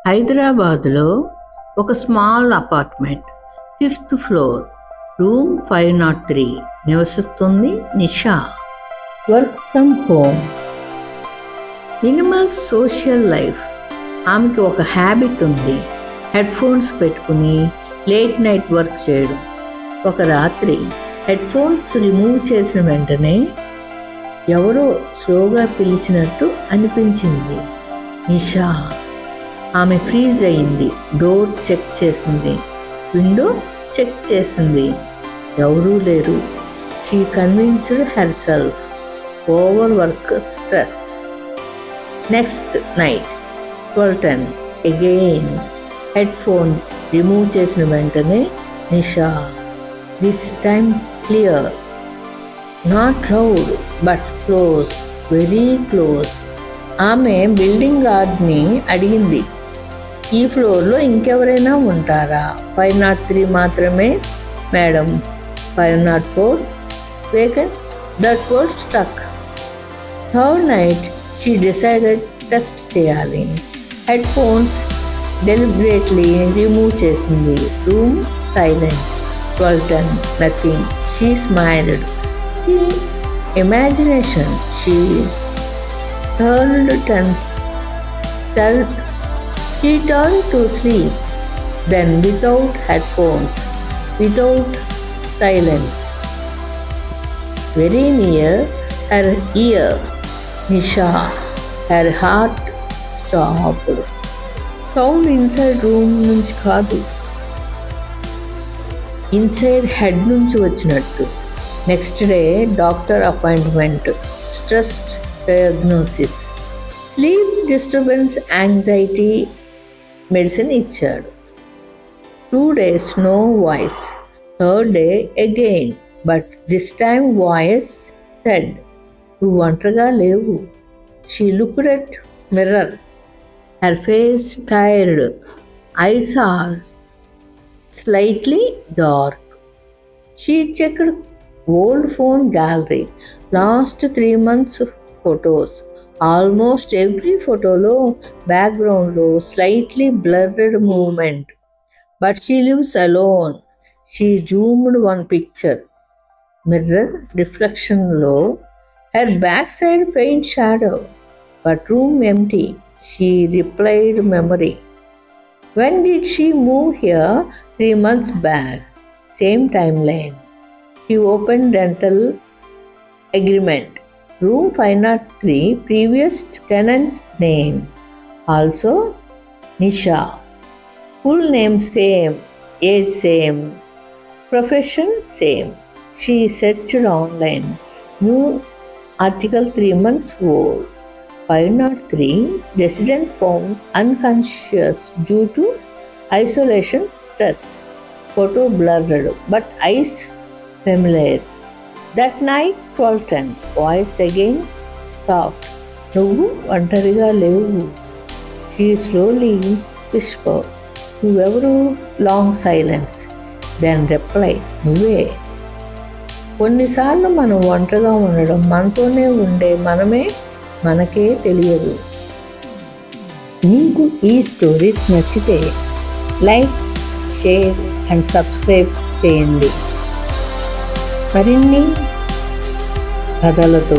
హైదరాబాదులో ఒక small apartment, 5th floor, room 503 నివసిస్తుంది Nisha. Work from home, minimal social life. ఆమెకి ఒక హ్యాబిట్ ఉంది, హెడ్ ఫోన్స్ పెట్టుకుని లేట్ నైట్ వర్క్ చేయడం. ఒక రాత్రి హెడ్ ఫోన్స్ రిమూవ్ చేసిన వెంటనే ఎవరో స్లోగా పిలిచినట్టు అనిపించింది. నిషా. ఆమె ఫ్రీజ్ అయింది. డోర్ చెక్ చేసింది, విండో చెక్ చేసింది. ఎవరూ లేరు. She convinced herself. Over work stress. Next night 12:10 again. Headphone remove చేసిన వెంటనే Nisha. This time clear, not loud but close, very close. ఆమె బిల్డింగ్ గార్డ్ని అడిగింది, ఈ ఫ్లోర్లో ఇంకెవరైనా ఉంటారా? 503 మాత్రమే madam. 504 vacant. That word struck. Third night she decided test చేయాలి. హెడ్ ఫోన్స్ డెలిబరేట్లీ రిమూవ్ చేసింది. Room silent. 12:10 nothing. She smiled. She imagination. She turned tense. She turned to sleep. Then without headphones, without silence, very near her ear, Nisha, her heart stopped. Sound inside room నుంచి కాదు, inside head నుంచి వచ్చినట్టు. Next day doctor appointment. Stress diagnosis. Sleep disturbance, anxiety medicine ఇచ్చాడు. 2 days no voice. Third day again, but this time voice said, నువ్వు ఒంటరిగా లేవు. She looked at mirror. Her face tired, eyes are slightly dark. She checked old phone gallery. Last 3 months photos. Almost every ఫోటోలో బ్యాక్గ్రౌండ్లో slightly blurred movement. But she lives alone. She zoomed one picture. Mirror రిఫ్లెక్షన్లో her back side faint shadow, but room empty. She replied memory. When did she move here? 3 months back. Same time line. She open rental agreement. Room 503, previous tenant name. Also Nisha. Full name same, age same, profession same. She searched online. New article 3 months old. 503, resident found unconscious due to isolation stress. Photo blurred, but eyes familiar. That night 12:10, voice again soft. నువ్వు ఒంటరిగా లేవు. She slowly whisper. నువ్వెవరు? Long silence. Then reply, నువ్వే. కొన్నిసార్లు మనం ఒంటరిగా ఉండడం, మనతోనే ఉండే మనమే మనకే తెలియదు. మీకు ఈ స్టోరీస్ నచ్చితే లైక్, షేర్ అండ్ సబ్స్క్రైబ్ చేయండి. మరిన్ని కథలతో